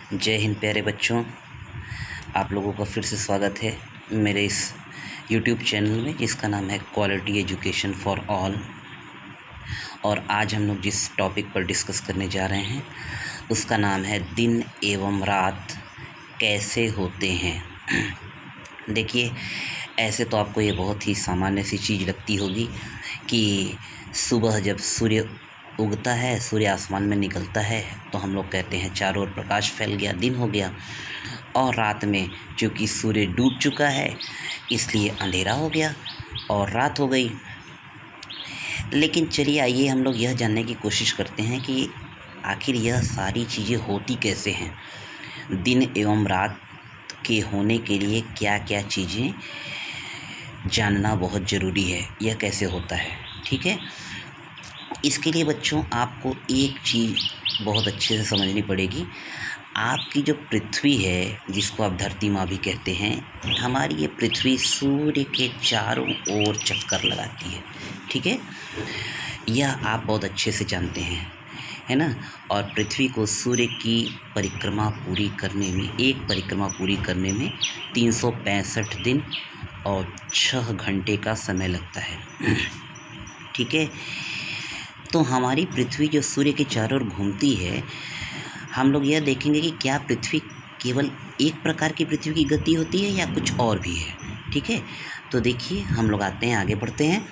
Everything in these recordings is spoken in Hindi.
जय हिंद प्यारे बच्चों, आप लोगों का फिर से स्वागत है मेरे इस YouTube चैनल में जिसका नाम है क्वालिटी एजुकेशन फॉर ऑल। और आज हम लोग जिस टॉपिक पर डिस्कस करने जा रहे हैं उसका नाम है दिन एवं रात कैसे होते हैं। देखिए, ऐसे तो आपको ये बहुत ही सामान्य सी चीज़ लगती होगी कि सुबह जब सूर्य उगता है, सूर्य आसमान में निकलता है तो हम लोग कहते हैं चारों ओर प्रकाश फैल गया, दिन हो गया। और रात में चूँकि सूर्य डूब चुका है इसलिए अंधेरा हो गया और रात हो गई। लेकिन चलिए आइए हम लोग यह जानने की कोशिश करते हैं कि आखिर यह सारी चीज़ें होती कैसे हैं। दिन एवं रात के होने के लिए क्या क्या चीज़ें जानना बहुत ज़रूरी है, यह कैसे होता है। ठीक है, इसके लिए बच्चों आपको एक चीज़ बहुत अच्छे से समझनी पड़ेगी। आपकी जो पृथ्वी है, जिसको आप धरती माँ भी कहते हैं, हमारी ये पृथ्वी सूर्य के चारों ओर चक्कर लगाती है। ठीक है, यह आप बहुत अच्छे से जानते हैं, है ना। और पृथ्वी को सूर्य की परिक्रमा पूरी करने में, एक परिक्रमा पूरी करने में 365 दिन और 6 घंटे का समय लगता है। ठीक है, तो हमारी पृथ्वी जो सूर्य के चारों ओर घूमती है, हम लोग यह देखेंगे कि क्या पृथ्वी केवल एक प्रकार की पृथ्वी की गति होती है या कुछ और भी है। ठीक है, तो देखिए हम लोग आते हैं, आगे बढ़ते हैं।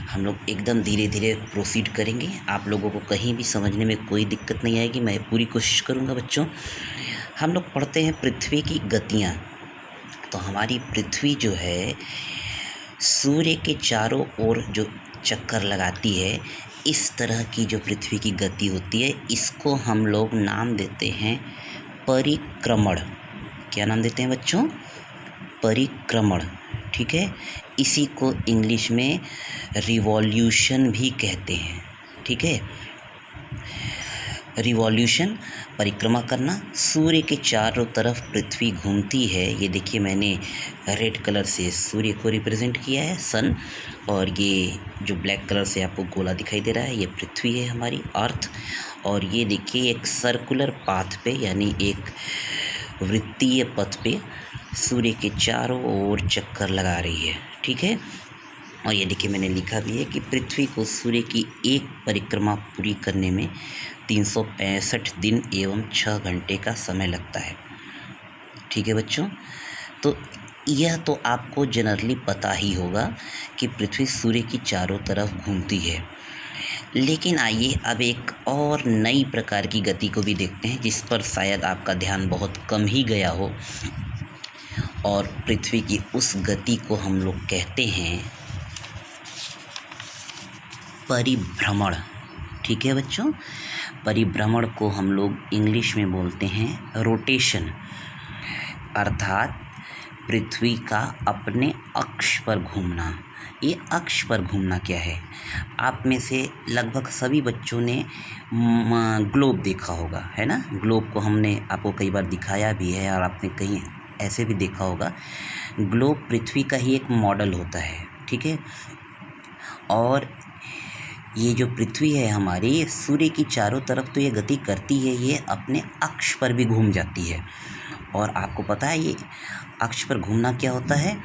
हम लोग एकदम धीरे धीरे प्रोसीड करेंगे, आप लोगों को कहीं भी समझने में कोई दिक्कत नहीं आएगी, मैं पूरी कोशिश करूँगा बच्चों। हम लोग पढ़ते हैं पृथ्वी की गतियाँ। तो हमारी पृथ्वी जो है सूर्य के चारों ओर जो चक्कर लगाती है, इस तरह की जो पृथ्वी की गति होती है, इसको हम लोग नाम देते हैं परिक्रमण। क्या नाम देते हैं बच्चों? परिक्रमण। ठीक है, इसी को इंग्लिश में रिवॉल्यूशन भी कहते हैं। ठीक है, रिवॉल्यूशन, परिक्रमा करना। सूर्य के चारों तरफ पृथ्वी घूमती है। ये देखिए मैंने रेड कलर से सूर्य को रिप्रेजेंट किया है, सन, और ये जो ब्लैक कलर से आपको गोला दिखाई दे रहा है ये पृथ्वी है, हमारी अर्थ। और ये देखिए एक सर्कुलर पाथ पे, यानी एक वृत्तीय पथ पे सूर्य के चारों ओर चक्कर लगा रही है। ठीक है, और ये देखिए मैंने लिखा भी है कि पृथ्वी को सूर्य की एक परिक्रमा पूरी करने में 365 दिन एवं 6 घंटे का समय लगता है। ठीक है बच्चों, तो यह तो आपको जनरली पता ही होगा कि पृथ्वी सूर्य की चारों तरफ घूमती है। लेकिन आइए अब एक और नई प्रकार की गति को भी देखते हैं, जिस पर शायद आपका ध्यान बहुत कम ही गया हो। और पृथ्वी की उस गति को हम लोग कहते हैं परिभ्रमण। ठीक है बच्चों, परिभ्रमण को हम लोग इंग्लिश में बोलते हैं रोटेशन, अर्थात पृथ्वी का अपने अक्ष पर घूमना। ये अक्ष पर घूमना क्या है? आप में से लगभग सभी बच्चों ने ग्लोब देखा होगा, है ना। ग्लोब को हमने आपको कई बार दिखाया भी है और आपने कहीं ऐसे भी देखा होगा। ग्लोब पृथ्वी का ही एक मॉडल होता है। ठीक है, और ये जो पृथ्वी है हमारी, सूर्य की चारों तरफ तो ये गति करती है, ये अपने अक्ष पर भी घूम जाती है। और आपको पता है ये अक्ष पर घूमना क्या होता है?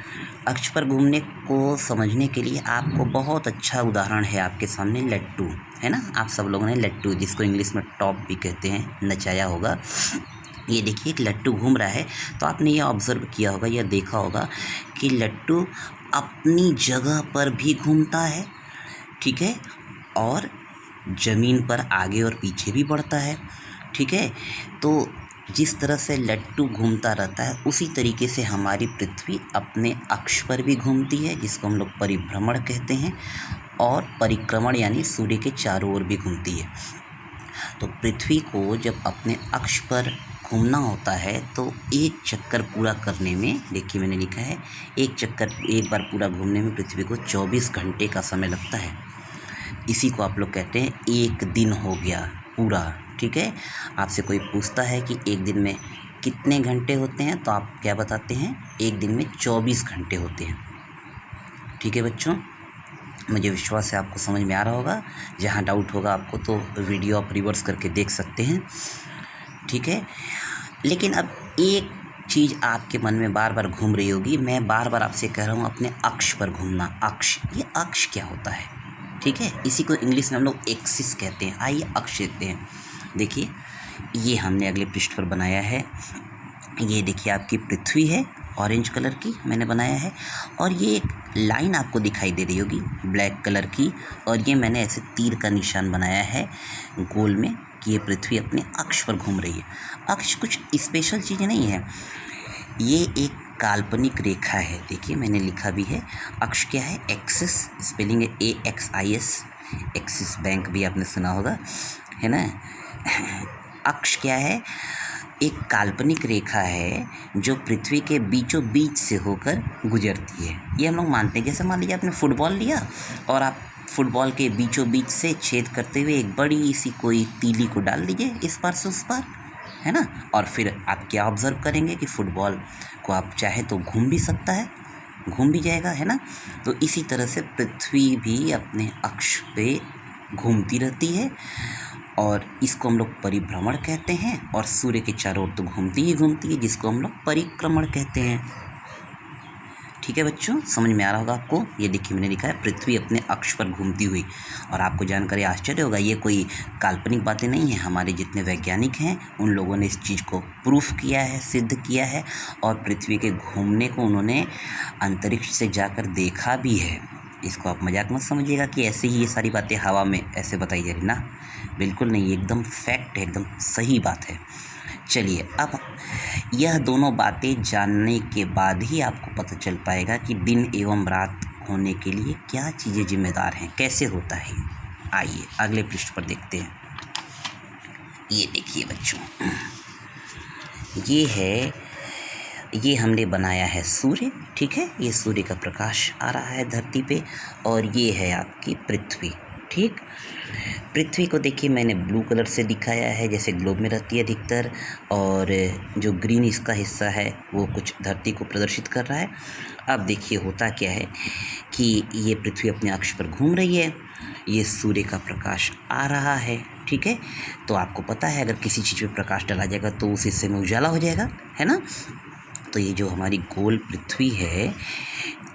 अक्ष पर घूमने को समझने के लिए आपको बहुत अच्छा उदाहरण है आपके सामने, लट्टू, है ना। आप सब लोगों ने लट्टू, जिसको इंग्लिश में टॉप भी कहते हैं, नचाया होगा। ये देखिए एक लट्टू घूम रहा है, तो आपने ये ऑब्ज़र्व किया होगा, यह देखा होगा कि लट्टू अपनी जगह पर भी घूमता है। ठीक है, और ज़मीन पर आगे और पीछे भी बढ़ता है। ठीक है, तो जिस तरह से लट्टू घूमता रहता है उसी तरीके से हमारी पृथ्वी अपने अक्ष पर भी घूमती है, जिसको हम लोग परिभ्रमण कहते हैं। और परिक्रमण यानी सूर्य के चारों ओर भी घूमती है। तो पृथ्वी को जब अपने अक्ष पर घूमना होता है तो एक चक्कर पूरा करने में, देखिए मैंने लिखा है, एक चक्कर एक बार पूरा घूमने में पृथ्वी को 24 घंटे का समय लगता है। इसी को आप लोग कहते हैं एक दिन हो गया पूरा। ठीक है, आपसे कोई पूछता है कि एक दिन में कितने घंटे होते हैं, तो आप क्या बताते हैं? एक दिन में 24 घंटे होते हैं। ठीक है बच्चों, मुझे विश्वास है आपको समझ में आ रहा होगा। जहाँ डाउट होगा आपको तो वीडियो आप रिवर्स करके देख सकते हैं। ठीक है, लेकिन अब एक चीज़ आपके मन में बार बार घूम रही होगी, मैं बार बार आपसे कह रहा हूँ अपने अक्ष पर घूमना। अक्ष, ये अक्ष क्या होता है? ठीक है, इसी को इंग्लिश में हम लोग एक्सिस कहते हैं। आइए अक्ष देते हैं। देखिए, ये हमने अगले पृष्ठ पर बनाया है। ये देखिए आपकी पृथ्वी है, ऑरेंज कलर की मैंने बनाया है, और ये एक लाइन आपको दिखाई दे रही होगी ब्लैक कलर की, और ये मैंने ऐसे तीर का निशान बनाया है गोल में कि ये पृथ्वी अपने अक्ष पर घूम रही है। अक्ष कुछ स्पेशल चीज़ नहीं है, ये एक काल्पनिक रेखा है। देखिए मैंने लिखा भी है, अक्ष क्या है? एक्सिस, स्पेलिंग है AXIS, एक्सिस बैंक भी आपने सुना होगा, है ना। अक्ष क्या है? एक काल्पनिक रेखा है जो पृथ्वी के बीचों बीच से होकर गुजरती है। ये हम लोग मानते हैं। जैसे मान लीजिए आपने फुटबॉल लिया और आप फुटबॉल के बीचों बीच से छेद करते हुए एक बड़ी सी कोई तीली को डाल दीजिए इस पार से उस पार, है ना। और फिर आप क्या ऑब्ज़र्व करेंगे कि फुटबॉल को आप चाहे तो घूम भी सकता है, घूम भी जाएगा, है ना। तो इसी तरह से पृथ्वी भी अपने अक्ष पे घूमती रहती है, और इसको हम लोग परिभ्रमण कहते हैं। और सूर्य के चारों ओर तो घूमती ही घूमती है, जिसको हम लोग परिक्रमण कहते हैं। ठीक है बच्चों, समझ में आ रहा होगा आपको। ये देखिए मैंने लिखा है पृथ्वी अपने अक्ष पर घूमती हुई। और आपको जानकर आश्चर्य होगा, ये कोई काल्पनिक बातें नहीं है। हमारे जितने वैज्ञानिक हैं उन लोगों ने इस चीज़ को प्रूफ किया है, सिद्ध किया है, और पृथ्वी के घूमने को उन्होंने अंतरिक्ष से जाकर देखा भी है। इसको आप मजाक मत समझिएगा कि ऐसे ही ये सारी बातें हवा में ऐसे बताई जा रही ना, बिल्कुल नहीं, एकदम फैक्ट है, एकदम सही बात है। चलिए, अब यह दोनों बातें जानने के बाद ही आपको पता चल पाएगा कि दिन एवं रात होने के लिए क्या चीज़ें जिम्मेदार हैं, कैसे होता है। आइए अगले पृष्ठ पर देखते हैं। ये देखिए बच्चों, ये हमने बनाया है सूर्य, ठीक है। ये सूर्य का प्रकाश आ रहा है धरती पे, और ये है आपकी पृथ्वी, ठीक। पृथ्वी को देखिए मैंने ब्लू कलर से दिखाया है, जैसे ग्लोब में रहती है अधिकतर, और जो ग्रीन इसका हिस्सा है वो कुछ धरती को प्रदर्शित कर रहा है। अब देखिए होता क्या है कि ये पृथ्वी अपने अक्ष पर घूम रही है, ये सूर्य का प्रकाश आ रहा है, ठीक है। तो आपको पता है अगर किसी चीज़ पे प्रकाश डाला जाएगा तो उस हिस्से में उजाला हो जाएगा, है ना। तो ये जो हमारी गोल पृथ्वी है,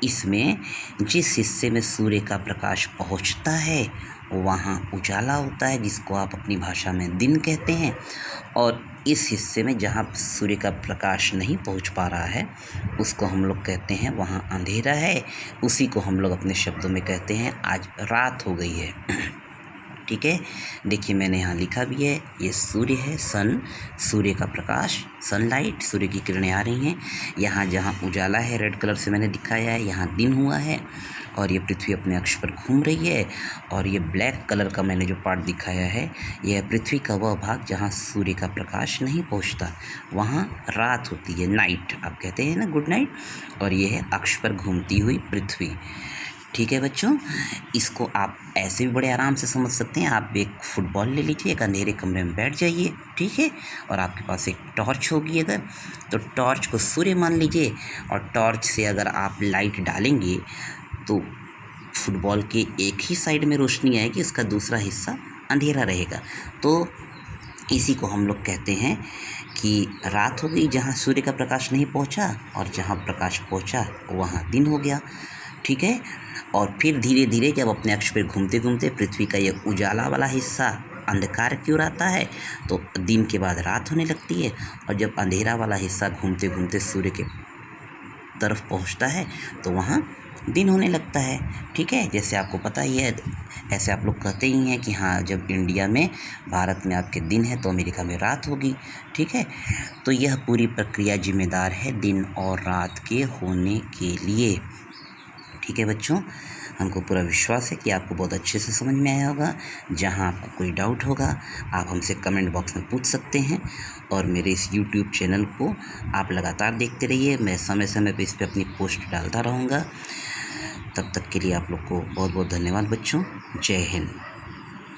इसमें जिस हिस्से में सूर्य का प्रकाश पहुंचता है वहाँ उजाला होता है, जिसको आप अपनी भाषा में दिन कहते हैं। और इस हिस्से में जहाँ सूर्य का प्रकाश नहीं पहुंच पा रहा है उसको हम लोग कहते हैं वहाँ अंधेरा है। उसी को हम लोग अपने शब्दों में कहते हैं आज रात हो गई है, ठीक है। देखिए मैंने यहाँ लिखा भी है, ये सूर्य है, सन, सूर्य का प्रकाश, सनलाइट, सूर्य की किरणें आ रही हैं। यहाँ जहाँ उजाला है रेड कलर से मैंने दिखाया है, यहाँ दिन हुआ है, और ये पृथ्वी अपने अक्ष पर घूम रही है। और ये ब्लैक कलर का मैंने जो पार्ट दिखाया है, यह पृथ्वी का वह भाग जहाँ सूर्य का प्रकाश नहीं पहुँचता, वहाँ रात होती है, नाइट आप कहते हैं ना, गुड नाइट। और ये है अक्ष पर घूमती हुई पृथ्वी, ठीक है बच्चों। इसको आप ऐसे भी बड़े आराम से समझ सकते हैं। आप एक फुटबॉल ले लीजिए, एक अंधेरे कमरे में बैठ जाइए, ठीक है, और आपके पास एक टॉर्च होगी अगर, तो टॉर्च को सूर्य मान लीजिए, और टॉर्च से अगर आप लाइट डालेंगे तो फुटबॉल के एक ही साइड में रोशनी आएगी, उसका दूसरा हिस्सा अंधेरा रहेगा। तो इसी को हम लोग कहते हैं कि रात हो गई जहाँ सूर्य का प्रकाश नहीं पहुँचा, और जहाँ प्रकाश पहुँचा वहाँ दिन हो गया, ठीक है। और फिर धीरे धीरे जब अपने अक्ष पर घूमते घूमते पृथ्वी का ये उजाला वाला हिस्सा अंधकार की ओर आता है तो दिन के बाद रात होने लगती है, और जब अंधेरा वाला हिस्सा घूमते घूमते सूर्य के तरफ पहुंचता है तो वहाँ दिन होने लगता है, ठीक है। जैसे आपको पता ही है, ऐसे आप लोग कहते ही हैं कि हाँ जब इंडिया में, भारत में आपके दिन है तो अमेरिका में रात होगी, ठीक है। तो यह पूरी प्रक्रिया जिम्मेदार है दिन और रात के होने के लिए, ठीक है बच्चों। हमको पूरा विश्वास है कि आपको बहुत अच्छे से समझ में आया होगा। जहां आपको कोई डाउट होगा आप हमसे कमेंट बॉक्स में पूछ सकते हैं, और मेरे इस यूट्यूब चैनल को आप लगातार देखते रहिए। मैं समय समय पे इस पर अपनी पोस्ट डालता रहूँगा। तब तक के लिए आप लोग को बहुत बहुत धन्यवाद बच्चों। जय हिंद।